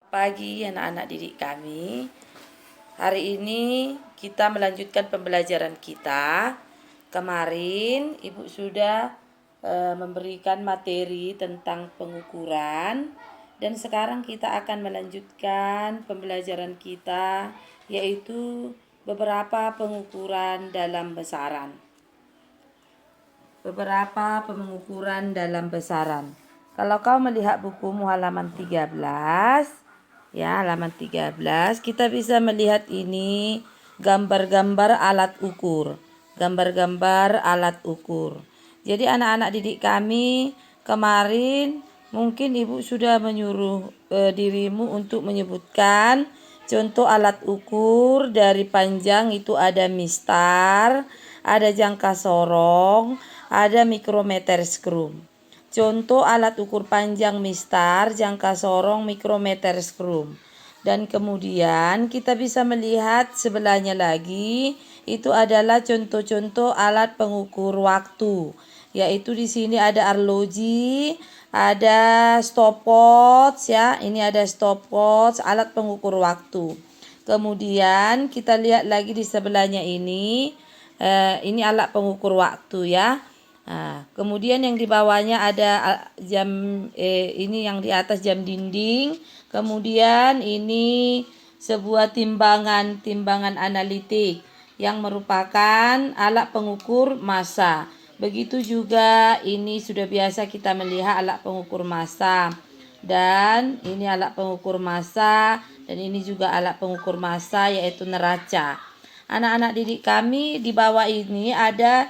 Pagi anak-anak didik kami. Hari ini kita melanjutkan pembelajaran kita. Kemarin Ibu sudah memberikan materi tentang pengukuran dan sekarang kita akan melanjutkan pembelajaran kita, yaitu beberapa pengukuran dalam besaran. Beberapa pengukuran dalam besaran. Kalau kau melihat bukumu halaman 13, ya, halaman 13, kita bisa melihat ini gambar-gambar alat ukur. Gambar-gambar alat ukur. Jadi anak-anak didik kami kemarin mungkin Ibu sudah menyuruh dirimu untuk menyebutkan contoh alat ukur. Dari panjang itu ada mistar, ada jangka sorong, ada mikrometer skrum. Contoh alat ukur panjang mistar, jangka sorong, mikrometer skrum. Dan kemudian kita bisa melihat sebelahnya lagi itu adalah contoh-contoh alat pengukur waktu. Yaitu di sini ada arloji, ada stopwatch ya. Ini ada stopwatch, alat pengukur waktu. Kemudian kita lihat lagi di sebelahnya ini alat pengukur waktu ya. Nah, kemudian yang di bawahnya ada jam ini yang di atas jam dinding. Kemudian ini sebuah timbangan analitik yang merupakan alat pengukur massa. Begitu juga ini sudah biasa kita melihat alat pengukur massa. Dan ini alat pengukur massa dan ini juga alat pengukur massa yaitu neraca. Anak-anak didik kami di bawah ini ada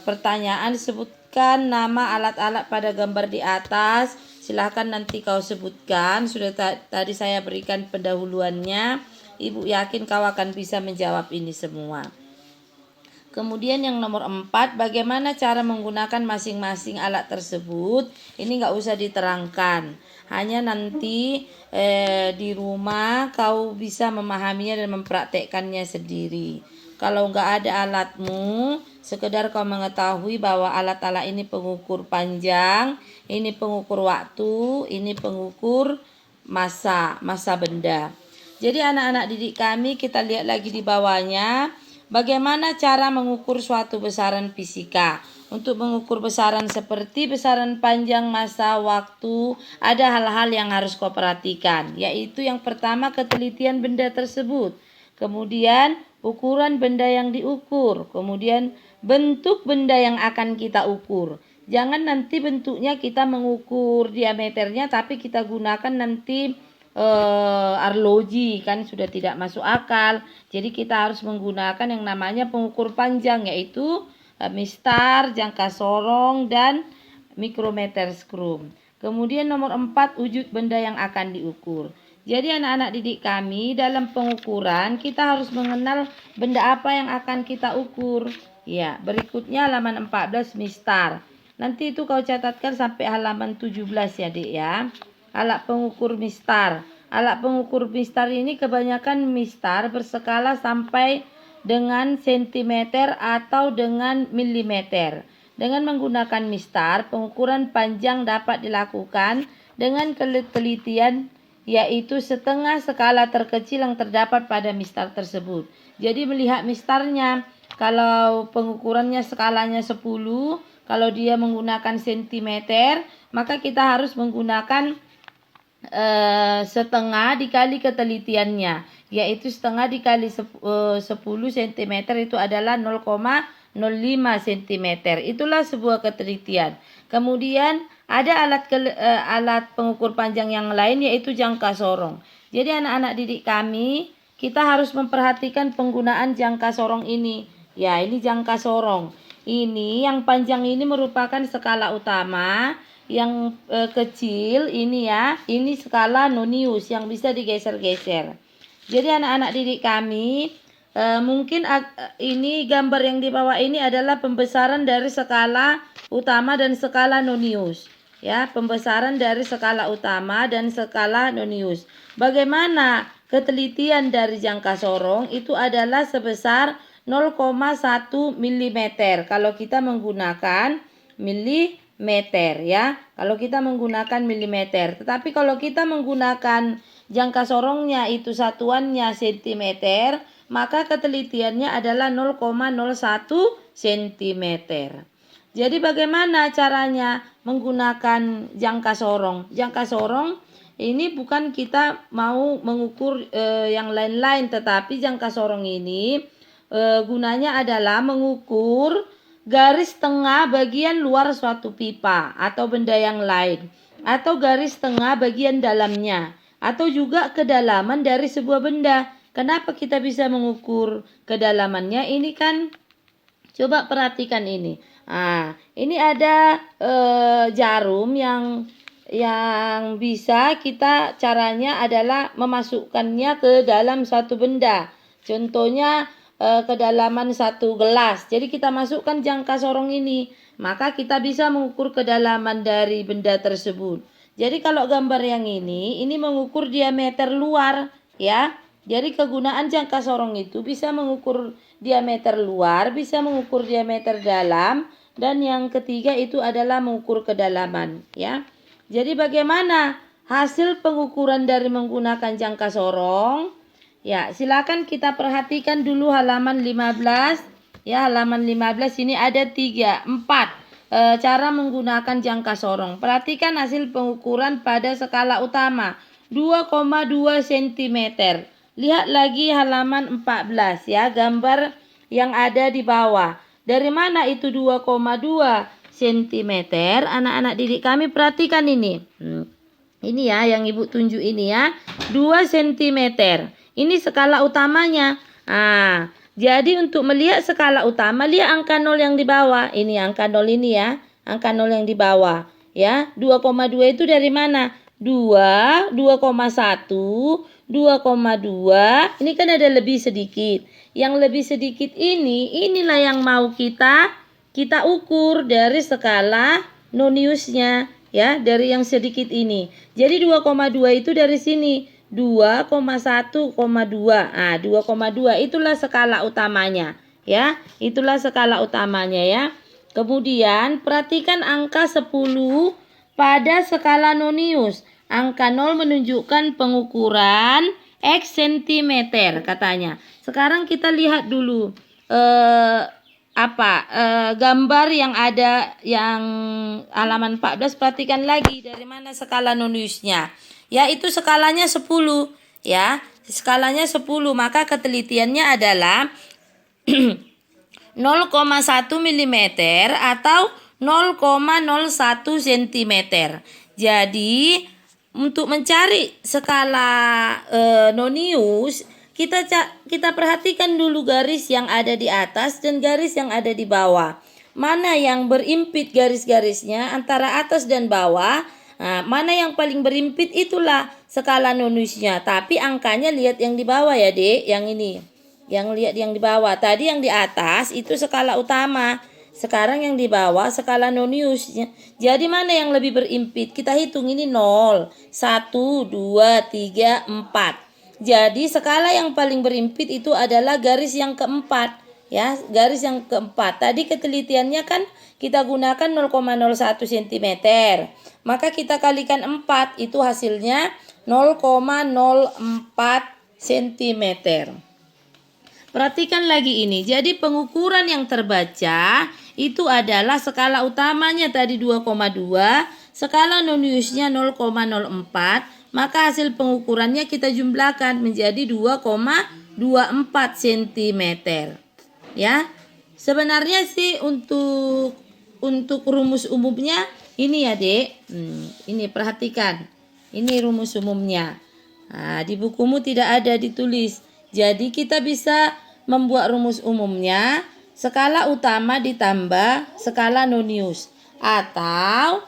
pertanyaan, sebutkan nama alat-alat pada gambar di atas. Silahkan nanti kau sebutkan. Sudah tadi saya berikan pendahuluannya. Ibu yakin kau akan bisa menjawab ini semua. Kemudian yang nomor 4, bagaimana cara menggunakan masing-masing alat tersebut? Ini nggak usah diterangkan. Hanya nanti di rumah kau bisa memahaminya dan mempraktekkannya sendiri. Kalau nggak ada alatmu, sekedar kau mengetahui bahwa alat-alat ini pengukur panjang, ini pengukur waktu, ini pengukur massa benda. Jadi anak-anak didik kami, kita lihat lagi di bawahnya. Bagaimana cara mengukur suatu besaran fisika? Untuk mengukur besaran seperti besaran panjang, massa, waktu, ada hal-hal yang harus kau perhatikan. Yaitu yang pertama, ketelitian benda tersebut. Kemudian ukuran benda yang diukur. Kemudian bentuk benda yang akan kita ukur. Jangan nanti bentuknya kita mengukur diameternya tapi kita gunakan nanti arloji, kan sudah tidak masuk akal. Jadi kita harus menggunakan yang namanya pengukur panjang, yaitu mistar, jangka sorong, dan mikrometer skrum. Kemudian nomor 4, wujud benda yang akan diukur. Jadi anak-anak didik kami, dalam pengukuran kita harus mengenal benda apa yang akan kita ukur. Ya, berikutnya halaman 14, mistar. Nanti itu kau catatkan sampai halaman 17 ya, Dik ya. Alat pengukur mistar. Alat pengukur mistar ini kebanyakan mistar berskala sampai dengan sentimeter atau dengan milimeter. Dengan menggunakan mistar, pengukuran panjang dapat dilakukan dengan ketelitian, yaitu setengah skala terkecil yang terdapat pada mistar tersebut. Jadi melihat mistarnya, kalau pengukurannya skalanya 10, kalau dia menggunakan sentimeter, maka kita harus menggunakan setengah dikali ketelitiannya, yaitu setengah dikali 10 cm itu adalah 0,05 cm. Itulah sebuah ketelitian. Kemudian ada alat pengukur panjang yang lain, yaitu jangka sorong. Jadi anak-anak didik kami, kita harus memperhatikan penggunaan jangka sorong ini. Ya, ini jangka sorong. Ini yang panjang ini merupakan skala utama. Yang kecil ini ya, ini skala nonius yang bisa digeser-geser. Jadi anak-anak didik kami, mungkin ini gambar yang di bawah ini adalah pembesaran dari skala utama dan skala nonius. Ya, pembesaran dari skala utama dan skala nonius. Bagaimana ketelitian dari jangka sorong? Itu adalah sebesar 0,1 mm kalau kita menggunakan milimeter. meter ya. Kalau kita menggunakan milimeter. Tetapi kalau kita menggunakan jangka sorongnya itu satuannya sentimeter, maka ketelitiannya adalah 0,01 sentimeter. Jadi bagaimana caranya menggunakan jangka sorong? Jangka sorong ini bukan kita mau mengukur yang lain-lain, tetapi jangka sorong ini gunanya adalah mengukur garis tengah bagian luar suatu pipa atau benda yang lain, atau garis tengah bagian dalamnya, atau juga kedalaman dari sebuah benda. Kenapa kita bisa mengukur kedalamannya? Ini kan coba perhatikan ini. Ini ada jarum yang bisa kita caranya adalah memasukkannya ke dalam suatu benda. Contohnya kedalaman satu gelas. Jadi kita masukkan jangka sorong ini, maka kita bisa mengukur kedalaman dari benda tersebut. Jadi kalau gambar yang ini mengukur diameter luar ya. Jadi kegunaan jangka sorong itu bisa mengukur diameter luar, bisa mengukur diameter dalam, dan yang ketiga itu adalah mengukur kedalaman ya. Jadi bagaimana hasil pengukuran dari menggunakan jangka sorong? Ya, silakan kita perhatikan dulu halaman 15. Ya, halaman 15 ini ada 4 cara menggunakan jangka sorong. Perhatikan hasil pengukuran pada skala utama 2,2 cm. Lihat lagi halaman 14 ya, gambar yang ada di bawah. Dari mana itu 2,2 cm? Anak-anak didik kami perhatikan ini. Ini ya yang Ibu tunjuk ini ya. 2 cm. Ini skala utamanya. Jadi untuk melihat skala utama, lihat angka 0 yang di bawah. Ini angka 0 ini ya. Angka 0 yang di bawah. Ya, 2,2 itu dari mana? 2, 2,1, 2,2. Ini kan ada lebih sedikit. Yang lebih sedikit inilah yang mau kita ukur dari skala Noniusnya ya, dari yang sedikit ini. Jadi 2,2 itu dari sini. 2,1,2. 2,2 itulah skala utamanya ya. Itulah skala utamanya ya. Kemudian perhatikan angka 10 pada skala Nonius. Angka 0 menunjukkan pengukuran X cm katanya. Sekarang kita lihat dulu gambar yang ada yang halaman 14. Perhatikan lagi dari mana skala Noniusnya. Ya, itu skalanya 10 ya. Skalanya 10, maka ketelitiannya adalah 0,1 mm atau 0,01 cm. Jadi untuk mencari skala Nonius, kita perhatikan dulu garis yang ada di atas dan garis yang ada di bawah. Mana yang berimpit garis-garisnya antara atas dan bawah? Mana yang paling berimpit itulah skala Noniusnya. Tapi angkanya lihat yang di bawah ya, Dek. Yang ini. Yang lihat yang di bawah. Tadi yang di atas itu skala utama. Sekarang yang di bawah skala Noniusnya. Jadi mana yang lebih berimpit? Kita hitung ini 0, 1, 2, 3, 4. Jadi skala yang paling berimpit itu adalah garis yang keempat. Ya, garis yang keempat. Tadi ketelitiannya kan kita gunakan 0,01 cm. Maka kita kalikan 4, itu hasilnya 0,04 cm. Perhatikan lagi ini. Jadi pengukuran yang terbaca itu adalah skala utamanya tadi 2,2, skala Noniusnya 0,04, maka hasil pengukurannya kita jumlahkan menjadi 2,24 cm. Ya. Sebenarnya sih untuk rumus umumnya ini ya, Dek. Ini perhatikan. Ini rumus umumnya. Di bukumu tidak ada ditulis. Jadi kita bisa membuat rumus umumnya skala utama ditambah skala Nonius, atau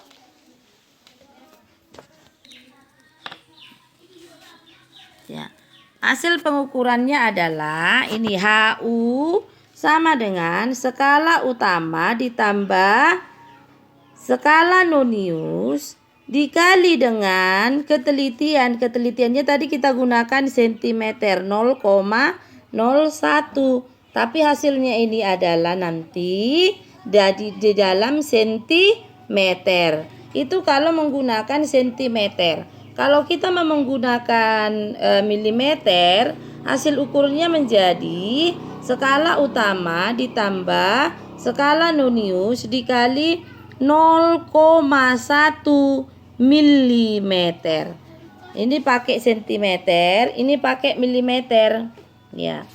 ya, hasil pengukurannya adalah ini HU sama dengan skala utama ditambah skala Nonius dikali dengan ketelitian. Ketelitiannya tadi kita gunakan cm 0,01. Tapi hasilnya ini adalah nanti di dalam cm meter. Itu kalau menggunakan sentimeter. Kalau kita mau menggunakan milimeter, hasil ukurnya menjadi skala utama ditambah skala nonius dikali 0,1 milimeter. Ini pakai sentimeter, ini pakai milimeter. Ya.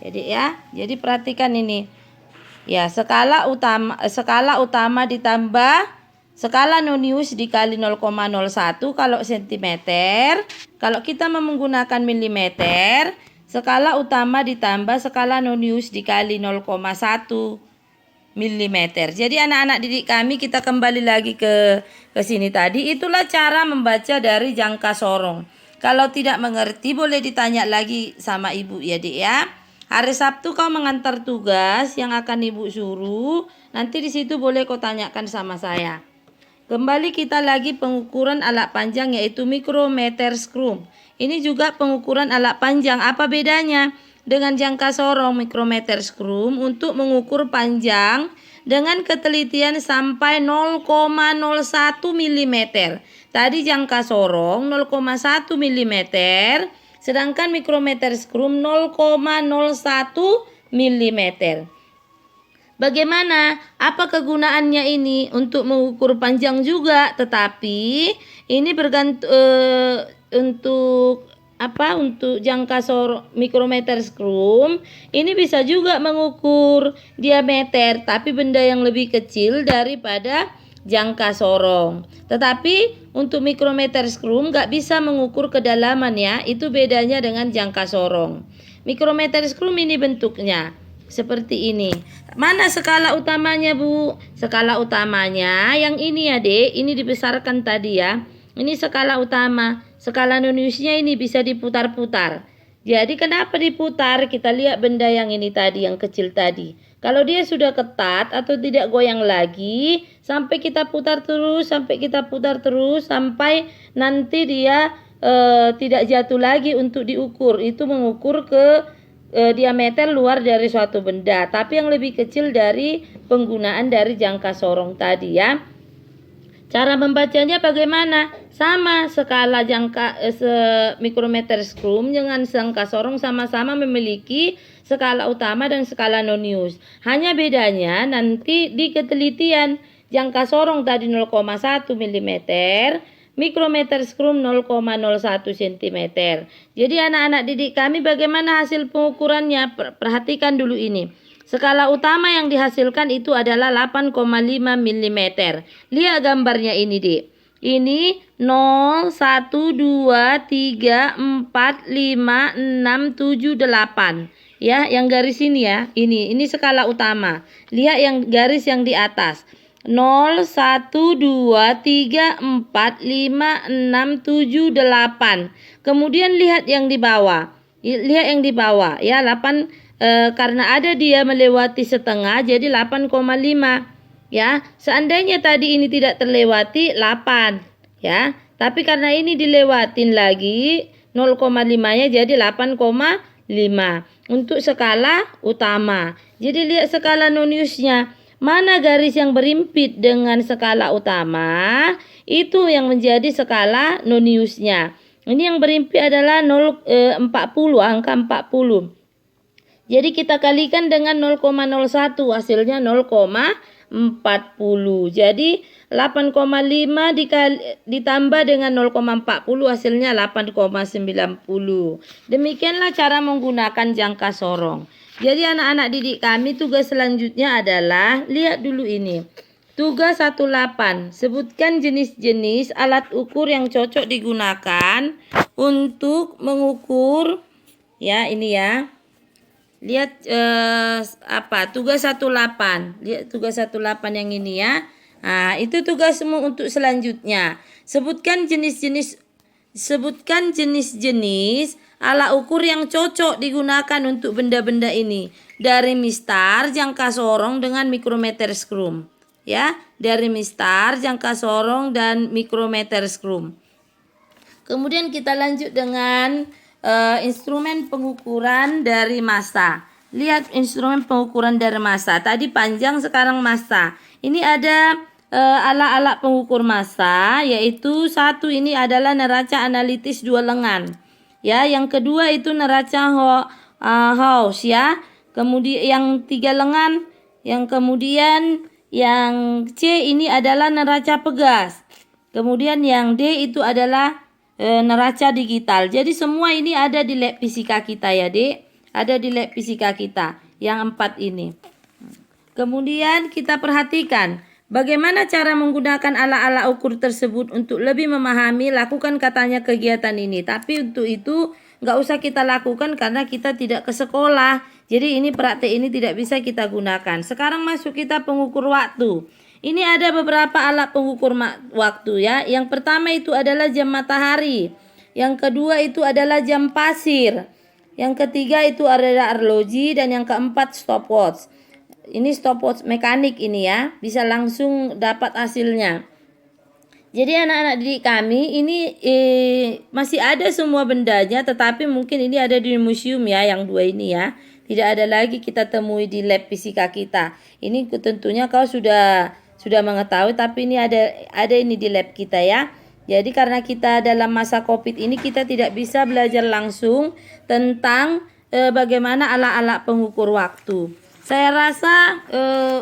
Jadi perhatikan ini. Ya, skala utama ditambah skala nonius dikali 0,01 kalau sentimeter. Kalau kita menggunakan milimeter, skala utama ditambah skala nonius dikali 0,1 milimeter. Jadi anak-anak didik kami, kita kembali lagi ke sini tadi. Itulah cara membaca dari jangka sorong. Kalau tidak mengerti boleh ditanya lagi sama ibu ya, Dik ya. Hari Sabtu kau mengantar tugas yang akan ibu suruh. Nanti di situ boleh kau tanyakan sama saya. Kembali kita lagi pengukuran alat panjang yaitu mikrometer skrum. Ini juga pengukuran alat panjang. Apa bedanya dengan jangka sorong? Mikrometer skrum untuk mengukur panjang dengan ketelitian sampai 0,01 mm. Tadi jangka sorong 0,1 mm, sedangkan mikrometer skrum 0,01 mm. Bagaimana? Apa kegunaannya ini? Untuk mengukur panjang juga, tetapi ini untuk jangka mikrometer skrum ini bisa juga mengukur diameter, tapi benda yang lebih kecil daripada jangka sorong. Tetapi untuk mikrometer skrum nggak bisa mengukur kedalaman ya, itu bedanya dengan jangka sorong. Mikrometer skrum ini bentuknya seperti ini. Mana skala utamanya, Bu? Skala utamanya yang ini ya, Dek. Ini dibesarkan tadi ya. Ini skala utama. Skala noniusnya ini bisa diputar-putar. Jadi kenapa diputar? Kita lihat benda yang ini tadi, yang kecil tadi. Kalau dia sudah ketat atau tidak goyang lagi, sampai kita putar terus, sampai nanti dia tidak jatuh lagi untuk diukur. Itu mengukur ke diameter luar dari suatu benda, tapi yang lebih kecil dari penggunaan dari jangka sorong tadi ya. Cara membacanya bagaimana? Sama, skala mikrometer skrum dengan jangka sorong sama-sama memiliki skala utama dan skala nonius. Hanya bedanya nanti di ketelitian. Jangka sorong tadi 0,1 mm, mikrometer skrum 0,01 cm. Jadi anak-anak didik kami, bagaimana hasil pengukurannya? Perhatikan dulu ini. Skala utama yang dihasilkan itu adalah 8,5 mm. Lihat gambarnya ini, Dik. Ini 0, 1, 2, 3, 4, 5, 6, 7, 8. Ya, yang garis ini ya. Ini skala utama. Lihat yang garis yang di atas. 0, 1, 2, 3, 4, 5, 6, 7, 8. Kemudian lihat yang di bawah. Lihat yang di bawah ya, 8 karena ada dia melewati setengah jadi 8,5 ya. Seandainya tadi ini tidak terlewati 8 ya. Tapi karena ini dilewatin lagi 0,5-nya jadi 8,5 untuk skala utama. Jadi lihat skala noniusnya. Mana garis yang berimpit dengan skala utama, itu yang menjadi skala noniusnya. Ini yang berimpit adalah 40, angka 40. Jadi kita kalikan dengan 0,01, hasilnya 0,40. Jadi 8,5 ditambah dengan 0,40 hasilnya 8,90. Demikianlah cara menggunakan jangka sorong. Jadi anak-anak didik kami, tugas selanjutnya adalah, lihat dulu ini. Tugas 18, sebutkan jenis-jenis alat ukur yang cocok digunakan untuk mengukur, ya ini ya. Lihat tugas 18. Lihat tugas 18 yang ini ya. Nah, itu tugasmu untuk selanjutnya. Sebutkan jenis-jenis alat ukur yang cocok digunakan untuk benda-benda ini. Dari mistar, jangka sorong dengan mikrometer skrum. Ya, dari mistar, jangka sorong dan mikrometer skrum. Kemudian kita lanjut dengan instrumen pengukuran dari massa. Lihat instrumen pengukuran dari massa. Tadi panjang, sekarang massa. Ini ada alat-alat pengukur massa, yaitu satu ini adalah neraca analitis 2 lengan. Ya, yang kedua itu neraca Gauss ya. Kemudian yang 3 lengan, yang kemudian yang C ini adalah neraca pegas. Kemudian yang D itu adalah neraca digital. Jadi semua ini ada di lab fisika kita ya, Dek. Ada di lab fisika kita yang 4 ini. Kemudian kita perhatikan bagaimana cara menggunakan alat-alat ukur tersebut untuk lebih memahami, lakukan katanya kegiatan ini. Tapi untuk itu nggak usah kita lakukan karena kita tidak ke sekolah. Jadi ini praktek ini tidak bisa kita gunakan. Sekarang masuk kita pengukur waktu. Ini ada beberapa alat pengukur waktu ya. Yang pertama itu adalah jam matahari. Yang kedua itu adalah jam pasir. Yang ketiga itu adalah arloji dan yang keempat stopwatch. Ini stopwatch mekanik ini ya, bisa langsung dapat hasilnya. Jadi anak-anak didik kami ini masih ada semua bendanya, tetapi mungkin ini ada di museum ya, yang 2 ini ya. Tidak ada lagi kita temui di lab fisika kita. Ini tentunya kau sudah mengetahui, tapi ini ada ini di lab kita ya. Jadi karena kita dalam masa Covid ini kita tidak bisa belajar langsung tentang bagaimana alat-alat pengukur waktu. Saya rasa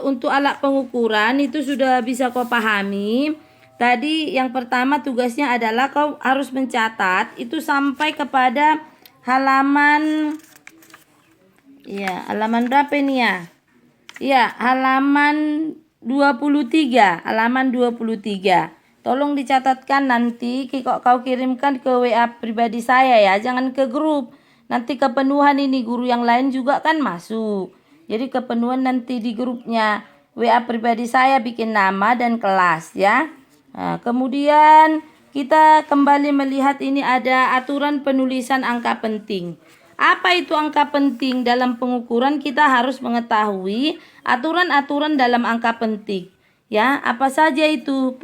untuk alat pengukuran itu sudah bisa kau pahami. Tadi yang pertama tugasnya adalah kau harus mencatat itu sampai kepada halaman berapa ini ya? Ya, halaman 23, halaman 23. Tolong dicatatkan nanti kau kirimkan ke WA pribadi saya ya, jangan ke grup. Nanti kepenuhan ini guru yang lain juga kan masuk. Jadi kepenuhan nanti di grupnya WA pribadi saya bikin nama dan kelas ya. Nah, kemudian kita kembali melihat ini ada aturan penulisan angka penting. Apa itu angka penting dalam pengukuran? Kita harus mengetahui aturan-aturan dalam angka penting. Ya, apa saja itu?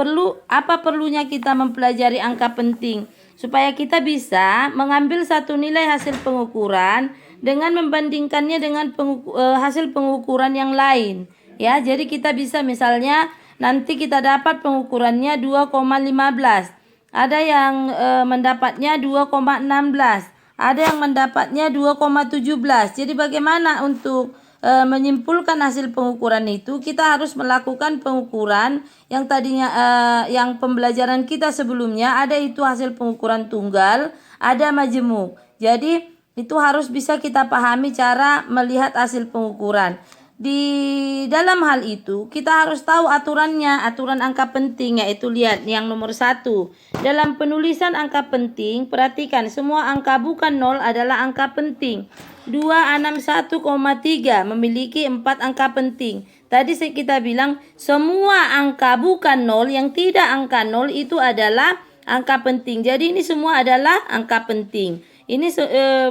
Apa perlunya kita mempelajari angka penting? Supaya kita bisa mengambil satu nilai hasil pengukuran dengan membandingkannya dengan hasil pengukuran yang lain. Ya, jadi kita bisa misalnya nanti kita dapat pengukurannya 2,15. Ada yang mendapatnya 2,16. Ada yang mendapatnya 2,17. Jadi bagaimana untuk menyimpulkan hasil pengukuran itu? Kita harus melakukan pengukuran yang tadinya yang pembelajaran kita sebelumnya ada itu hasil pengukuran tunggal, ada majemuk. Jadi itu harus bisa kita pahami cara melihat hasil pengukuran. Di dalam hal itu kita harus tahu aturannya, aturan angka penting, yaitu lihat yang nomor 1. Dalam penulisan angka penting, perhatikan semua angka bukan 0 adalah angka penting. 261,3 memiliki 4 angka penting. Tadi kita bilang semua angka bukan 0 yang tidak angka 0 itu adalah angka penting. Jadi ini semua adalah angka penting. Ini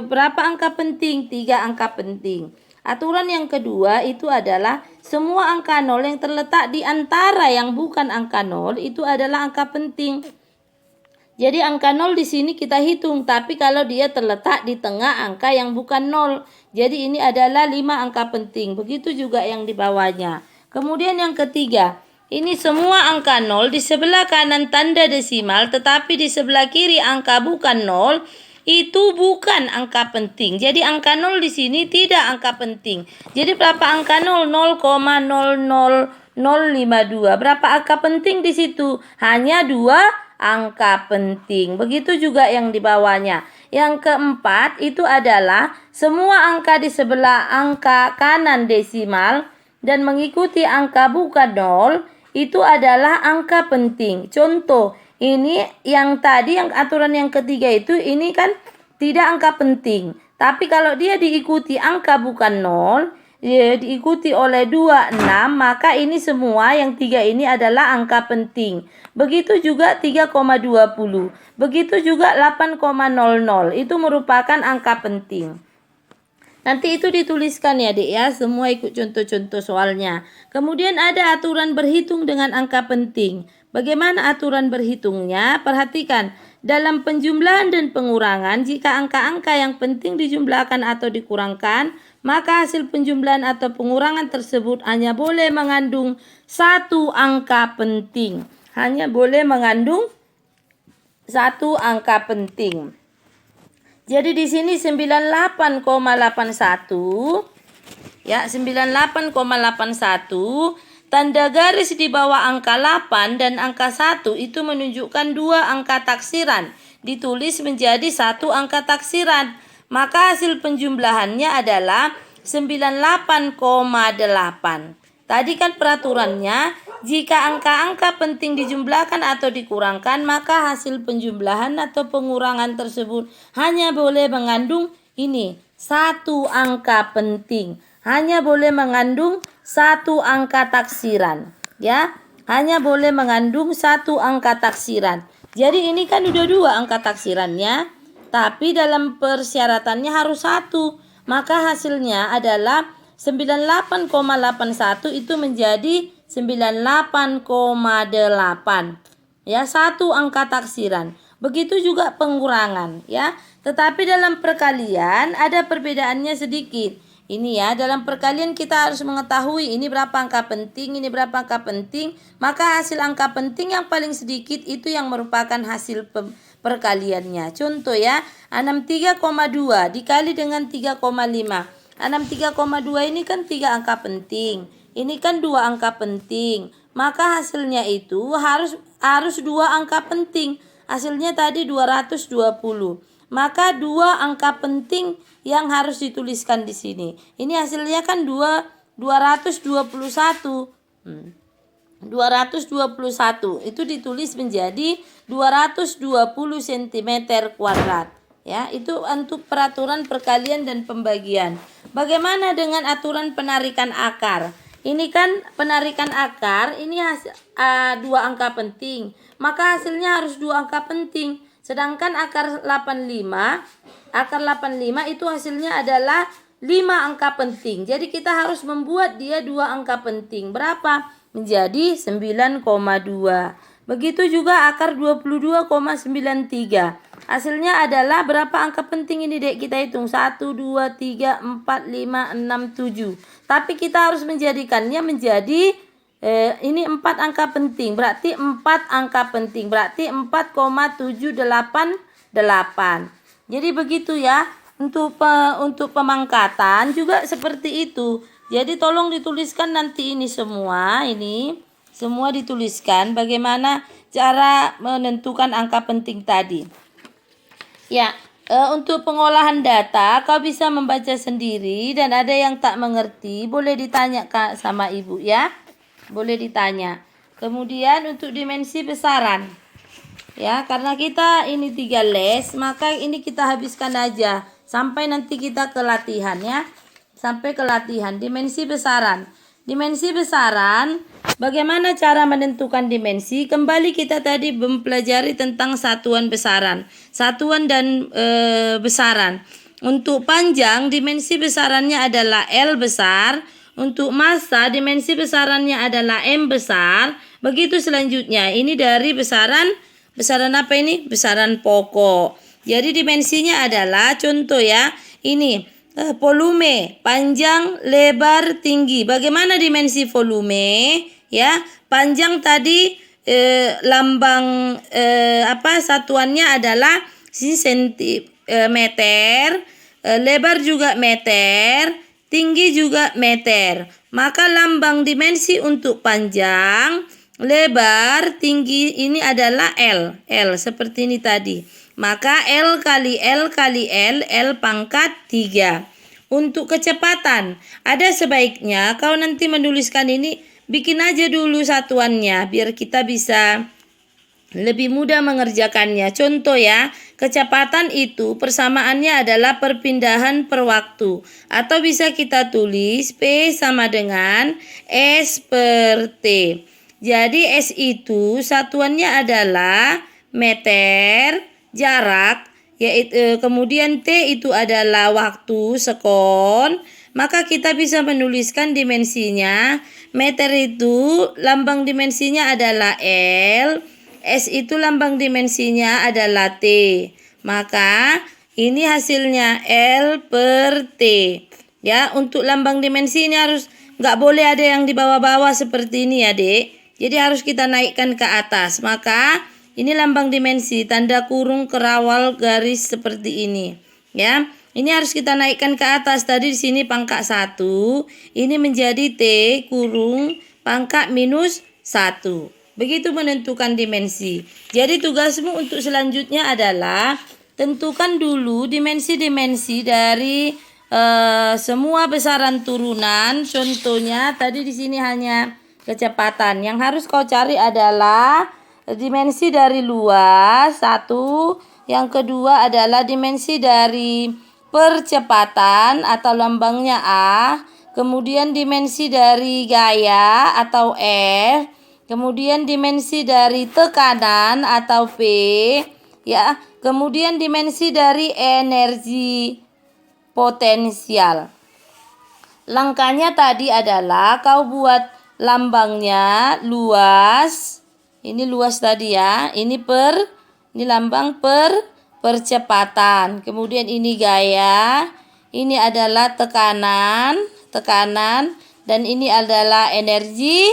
berapa angka penting? 3 angka penting. Aturan yang kedua itu adalah semua angka 0 yang terletak di antara yang bukan angka 0 itu adalah angka penting. Jadi angka 0 di sini kita hitung, tapi kalau dia terletak di tengah angka yang bukan 0. Jadi ini adalah 5 angka penting. Begitu juga yang di bawahnya. Kemudian yang ketiga, ini semua angka 0 di sebelah kanan tanda desimal, tetapi di sebelah kiri angka bukan 0. Itu bukan angka penting. Jadi angka 0 di sini tidak angka penting. Jadi berapa angka 0? 0,00052. Berapa angka penting di situ? Hanya 2 angka penting. Begitu juga yang di bawahnya. Yang keempat itu adalah semua angka di sebelah angka kanan desimal dan mengikuti angka bukan 0 itu adalah angka penting. Contoh, ini yang tadi yang aturan yang ketiga itu ini kan tidak angka penting. Tapi kalau dia diikuti angka bukan 0, diikuti oleh 26, maka ini semua yang 3 ini adalah angka penting. Begitu juga 3,20. Begitu juga 8,00. Itu merupakan angka penting. Nanti itu dituliskan ya Dek ya, semua ikut contoh-contoh soalnya. Kemudian ada aturan berhitung dengan angka penting. Bagaimana aturan berhitungnya? Perhatikan, dalam penjumlahan dan pengurangan, jika angka-angka yang penting dijumlahkan atau dikurangkan, maka hasil penjumlahan atau pengurangan tersebut hanya boleh mengandung satu angka penting. Hanya boleh mengandung satu angka penting. Jadi di sini 98,81 ya, 98,81, tanda garis di bawah angka 8 dan angka 1 itu menunjukkan dua angka taksiran, ditulis menjadi satu angka taksiran. Maka hasil penjumlahannya adalah 98,8. Tadi kan peraturannya, jika angka-angka penting dijumlahkan atau dikurangkan, maka hasil penjumlahan atau pengurangan tersebut hanya boleh mengandung ini, satu angka penting. Hanya boleh mengandung satu angka taksiran. Ya, hanya boleh mengandung satu angka taksiran. Jadi ini kan udah dua angka taksirannya, tapi dalam persyaratannya harus satu. Maka hasilnya adalah 98,81 itu menjadi 98,8. Ya, satu angka taksiran. Begitu juga pengurangan, ya. Tetapi dalam perkalian ada perbedaannya sedikit. Ini ya, dalam perkalian kita harus mengetahui ini berapa angka penting, ini berapa angka penting. Maka hasil angka penting yang paling sedikit itu yang merupakan hasil perkaliannya. Contoh ya, 63,2 dikali dengan 3,5. 63,2 ini kan 3 angka penting. Ini kan 2 angka penting. Maka hasilnya itu harus 2 angka penting. Hasilnya tadi 220. Maka 2 angka penting yang harus dituliskan di sini. Ini hasilnya kan 221. 221 itu ditulis menjadi 220 cm kuadrat. Ya, itu untuk peraturan perkalian dan pembagian. Bagaimana dengan aturan penarikan akar? Ini kan penarikan akar, ini dua angka penting. Maka hasilnya harus dua angka penting. Sedangkan akar 85 itu hasilnya adalah 5 angka penting. Jadi kita harus membuat dia 2 angka penting. Berapa? Menjadi 9,2. Begitu juga akar 22,93. Hasilnya adalah berapa angka penting ini, Dek? Kita hitung 1, 2, 3, 4, 5, 6, 7. Tapi kita harus menjadikannya menjadi ini 4 angka penting. Berarti 4 angka penting. Berarti 4,788. Jadi begitu ya. Untuk pemangkatan juga seperti itu. Jadi tolong dituliskan nanti ini semua dituliskan bagaimana cara menentukan angka penting tadi. Ya, untuk pengolahan data kau bisa membaca sendiri dan ada yang tak mengerti boleh ditanya Kak sama Ibu ya. Boleh ditanya. Kemudian untuk dimensi besaran. Ya, karena kita ini 3 les, maka ini kita habiskan aja sampai nanti kita ke latihan ya. Sampai ke latihan dimensi besaran. Dimensi besaran, bagaimana cara menentukan dimensi? Kembali kita tadi mempelajari tentang satuan besaran. Satuan dan besaran. Untuk panjang, dimensi besarannya adalah L besar. Untuk massa, dimensi besarannya adalah M besar. Begitu selanjutnya, ini dari besaran apa ini? Besaran pokok. Jadi dimensinya adalah, contoh ya, ini volume, panjang, lebar, tinggi. Bagaimana dimensi volume? Ya, panjang tadi lambang satuannya adalah sentimeter, lebar juga meter, tinggi juga meter. Maka lambang dimensi untuk panjang, lebar, tinggi ini adalah L. L seperti ini tadi. Maka L kali L kali L pangkat 3. Untuk kecepatan, ada sebaiknya kau nanti menuliskan ini, bikin aja dulu satuannya biar kita bisa lebih mudah mengerjakannya. Contoh ya, kecepatan itu persamaannya adalah perpindahan per waktu. Atau bisa kita tulis P sama dengan S per T. Jadi S itu satuannya adalah meter, jarak, yaitu kemudian T itu adalah waktu, sekon. Maka kita bisa menuliskan dimensinya. Meter itu lambang dimensinya adalah L, S itu lambang dimensinya adalah T. Maka ini hasilnya L per T. Ya, untuk lambang dimensi ini harus nggak boleh ada yang di bawah-bawah seperti ini ya, Dek. Jadi harus kita naikkan ke atas. Maka ini lambang dimensi, tanda kurung kerawal garis seperti ini. Ya, ini harus kita naikkan ke atas. Tadi di sini pangkat 1, ini menjadi T kurung pangkat minus 1. Begitu menentukan dimensi. Jadi tugasmu untuk selanjutnya adalah tentukan dulu dimensi-dimensi dari semua besaran turunan. Contohnya tadi di sini hanya kecepatan. Yang harus kau cari adalah dimensi dari luas 1. Yang kedua adalah dimensi dari percepatan atau lambangnya A. Kemudian dimensi dari gaya atau F. Kemudian dimensi dari tekanan atau V, ya. Kemudian dimensi dari energi potensial. Langkahnya tadi adalah kau buat lambangnya luas. Ini luas tadi ya. Ini lambang percepatan. Kemudian ini gaya. Ini adalah tekanan dan ini adalah energi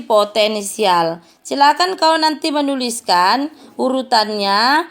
potensial. Silakan kau nanti menuliskan urutannya